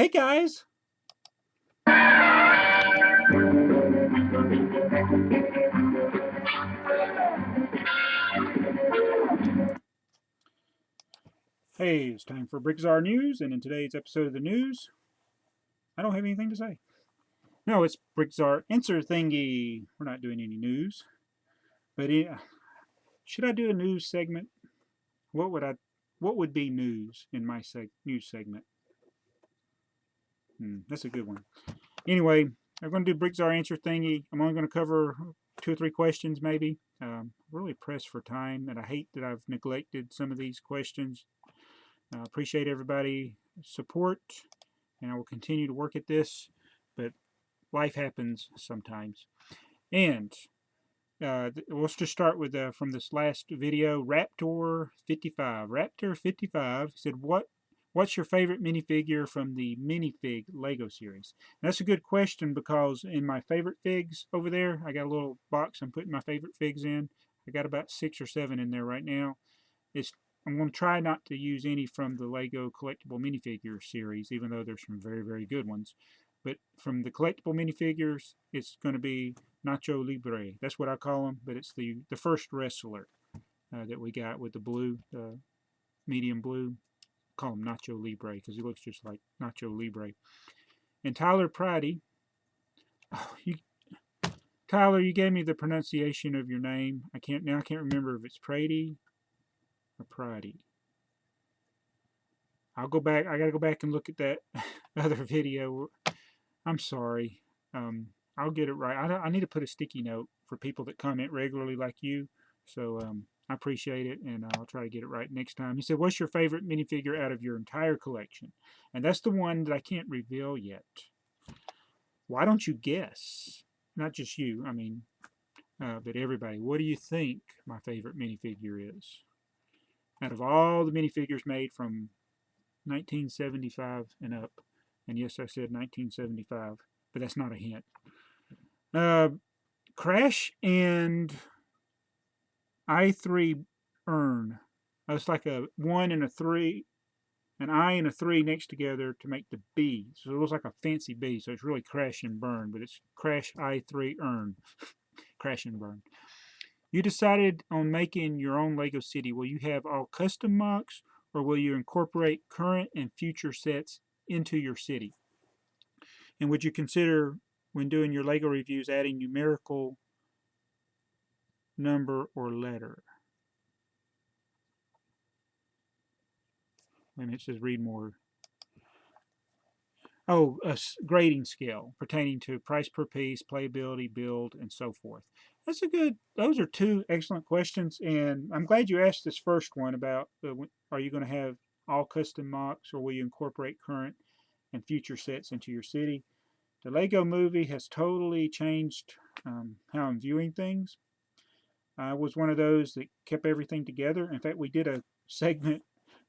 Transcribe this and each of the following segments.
Hey guys! Hey, it's time for BrickTsar News, and in today's episode of the news, I don't have anything to say. No, it's BrickTsar Answer Thingy. We're not doing any news. But should I do a news segment? What would be news in my news segment? That's a good one. Anyway, I'm going to do BrickTsar Answer Thingy. I'm only going to cover 2 or 3 questions maybe. Really pressed for time, and I hate that I've neglected some of these questions. I appreciate everybody's support, and I will continue to work at this, but life happens sometimes. And let's just start with from this last video, Raptor55. Raptor55 said, What's your favorite minifigure from the Minifig Lego series? And that's a good question because in my favorite figs over there, I got a little box I'm putting my favorite figs in. I got about 6 or 7 in there right now. I'm going to try not to use any from the LEGO Collectible Minifigure series, even though there's some very, very good ones. But from the collectible minifigures, it's going to be Nacho Libre. That's what I call him, but it's the first wrestler that we got with the blue, medium blue. Call him Nacho Libre because he looks just like Nacho Libre. And Tyler Pridey. Oh, Tyler, you gave me the pronunciation of your name. I can't remember if it's Pridey or Pridey. I'll go back. I got to go back and look at that other video. I'm sorry. I'll get it right. I need to put a sticky note for people that comment regularly like you. So I appreciate it, and I'll try to get it right next time. He said, what's your favorite minifigure out of your entire collection? And that's the one that I can't reveal yet. Why don't you guess? Not just you, I mean, but everybody. What do you think my favorite minifigure is? Out of all the minifigures made from 1975 and up, and yes, I said 1975, but that's not a hint. Crash and I3 urn. It's like a 1 and a 3, an I and a 3 next together to make the B. So it looks like a fancy B, so it's really Crash and Burn, but it's Crash I3 urn. Crash and Burn. You decided on making your own Lego city. Will you have all custom mocks, or will you incorporate current and future sets into your city? And would you consider, when doing your Lego reviews, adding numerical, number, or letter? And it says read more. Oh, a grading scale pertaining to price per piece, playability, build, and so forth. Those are 2 excellent questions, and I'm glad you asked this first one about are you going to have all custom mocks, or will you incorporate current and future sets into your city? The Lego movie has totally changed how I'm viewing things. I was one of those that kept everything together. In fact, we did a segment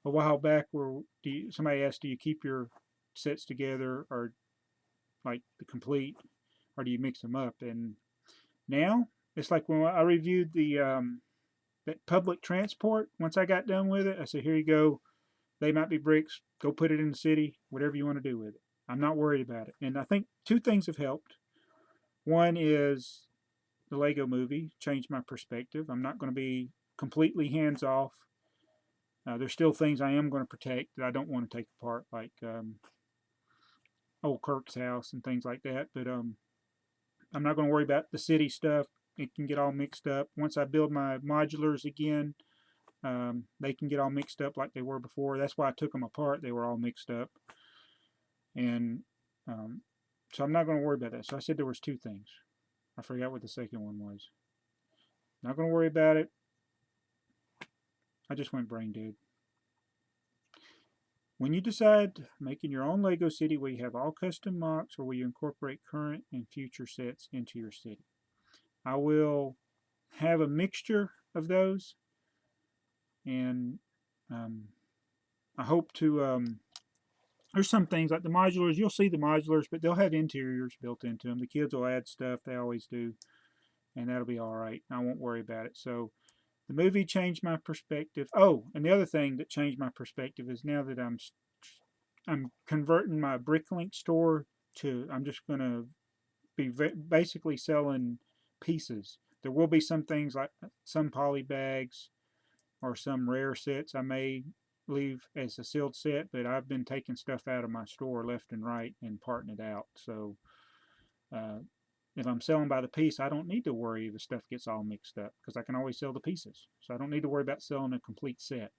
a while back where somebody asked, do you keep your sets together, or like the complete, or do you mix them up? And now it's like when I reviewed that public transport. Once I got done with it, I said, here you go. They might be bricks. Go put it in the city. Whatever you want to do with it. I'm not worried about it. And I think 2 things have helped. One is the Lego movie changed my perspective. I'm not going to be completely hands off. There's still things I am going to protect that I don't want to take apart, like old Kirk's house and things like that. But I'm not going to worry about the city stuff. It can get all mixed up. Once I build my modulars again, they can get all mixed up like they were before. That's why I took them apart. They were all mixed up. And so I'm not going to worry about that. So I said there was 2 things. I forgot what the second one was. Not going to worry about it. I just went brain dead. When you decide making your own Lego city, will you have all custom mocks, or will you incorporate current and future sets into your city? I will have a mixture of those, and I hope to, there's some things like the modulars, you'll see the modulars, but they'll have interiors built into them. The kids will add stuff, they always do, and that'll be all right. I won't worry about it. So the movie changed my perspective. Oh, and the other thing that changed my perspective is now that I'm converting my BrickLink store to, I'm just going to be basically selling pieces. There will be some things like some poly bags or some rare sets I may leave as a sealed set, but I've been taking stuff out of my store left and right and parting it out. So if I'm selling by the piece, I don't need to worry if the stuff gets all mixed up because I can always sell the pieces. So I don't need to worry about selling a complete set.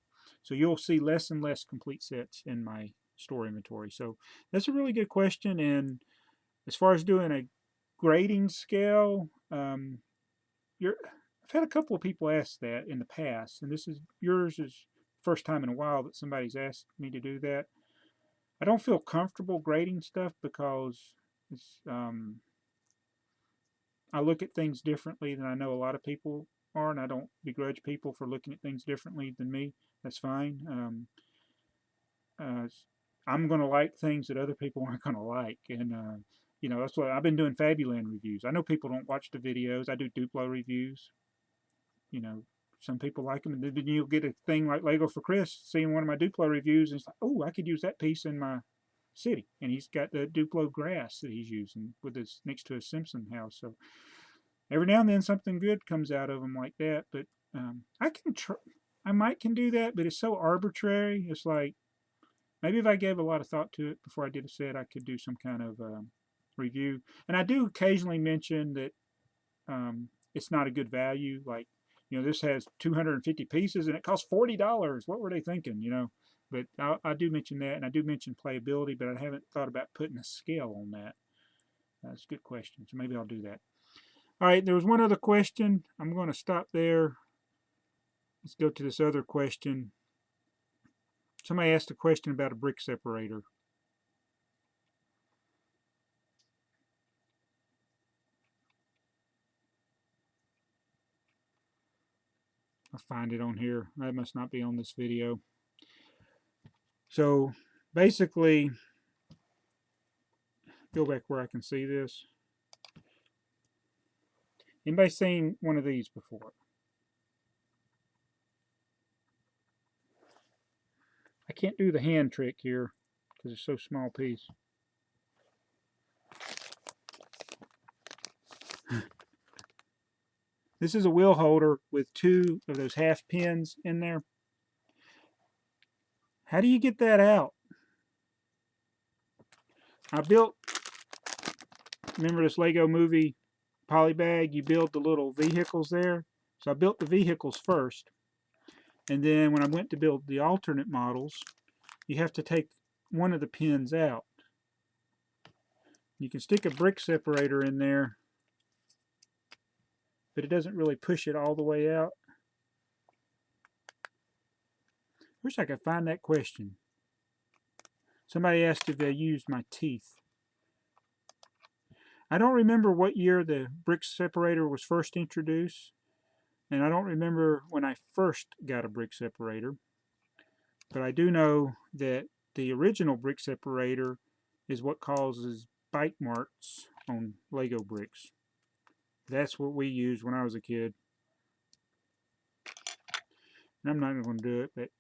So you'll see less and less complete sets in my store inventory. So that's a really good question. And as far as doing a grading scale, I've had a couple of people ask that in the past, and yours is first time in a while that somebody's asked me to do that. I don't feel comfortable grading stuff because it's, I look at things differently than I know a lot of people are, and I don't begrudge people for looking at things differently than me. That's fine. I'm going to like things that other people aren't going to like, and you know, that's what I've been doing. Fabuland reviews. I know people don't watch the videos. I do Duplo reviews. You know, some people like them, and then you'll get a thing like Lego for Chris seeing one of my Duplo reviews, and it's like, oh, I could use that piece in my city, and he's got the Duplo grass that he's using with his next to his Simpson house. So every now and then something good comes out of them like that. But I might can do that, but it's so arbitrary. It's like maybe if I gave a lot of thought to it before I did a set, I could do some kind of review. And I do occasionally mention that it's not a good value. Like, you know, this has 250 pieces and it costs $40. What were they thinking, you know? But I do mention that, and I do mention playability, but I haven't thought about putting a scale on that. That's a good question, so maybe I'll do that. All right, there was one other question. I'm going to stop there. Let's go to this other question. Somebody asked a question about a brick separator. I'll find it on here. That must not be on this video. So basically, go back where I can see this. Anybody seen one of these before? I can't do the hand trick here because it's so small piece. This is a wheel holder with 2 of those half pins in there. How do you get that out? I built, remember this Lego movie poly bag? You build the little vehicles there. So I built the vehicles first. And then when I went to build the alternate models, you have to take one of the pins out. You can stick a brick separator in there, but it doesn't really push it all the way out. Wish I could find that question. Somebody asked if I used my teeth. I don't remember what year the brick separator was first introduced, and I don't remember when I first got a brick separator, but I do know that the original brick separator is what causes bite marks on Lego bricks. That's what we used when I was a kid. And I'm not going to do it, but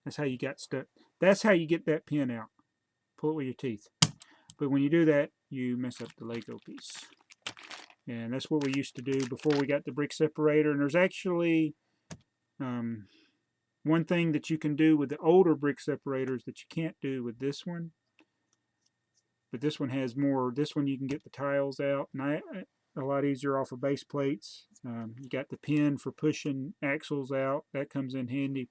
that's how you got stuck. That's how you get that pin out. Pull it with your teeth. But when you do that, you mess up the Lego piece. And that's what we used to do before we got the brick separator. And there's actually one thing that you can do with the older brick separators that you can't do with this one. But this one has more. This one you can get the tiles out, and a lot easier off of base plates. You got the pin for pushing axles out. That comes in handy.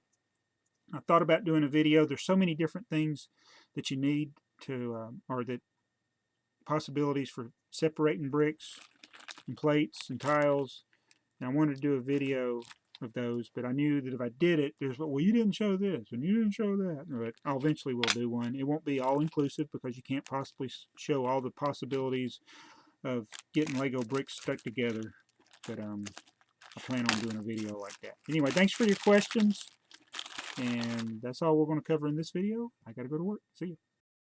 I thought about doing a video. There's so many different things that you need to, or that possibilities for separating bricks and plates and tiles. And I wanted to do a video of those, but I knew that if I did it, there's, well, you didn't show this and you didn't show that. But I'll eventually will do one. It won't be all inclusive because you can't possibly show all the possibilities of getting Lego bricks stuck together. But I plan on doing a video like that. Anyway, thanks for your questions. And that's all we're going to cover in this video. I got to go to work. See you.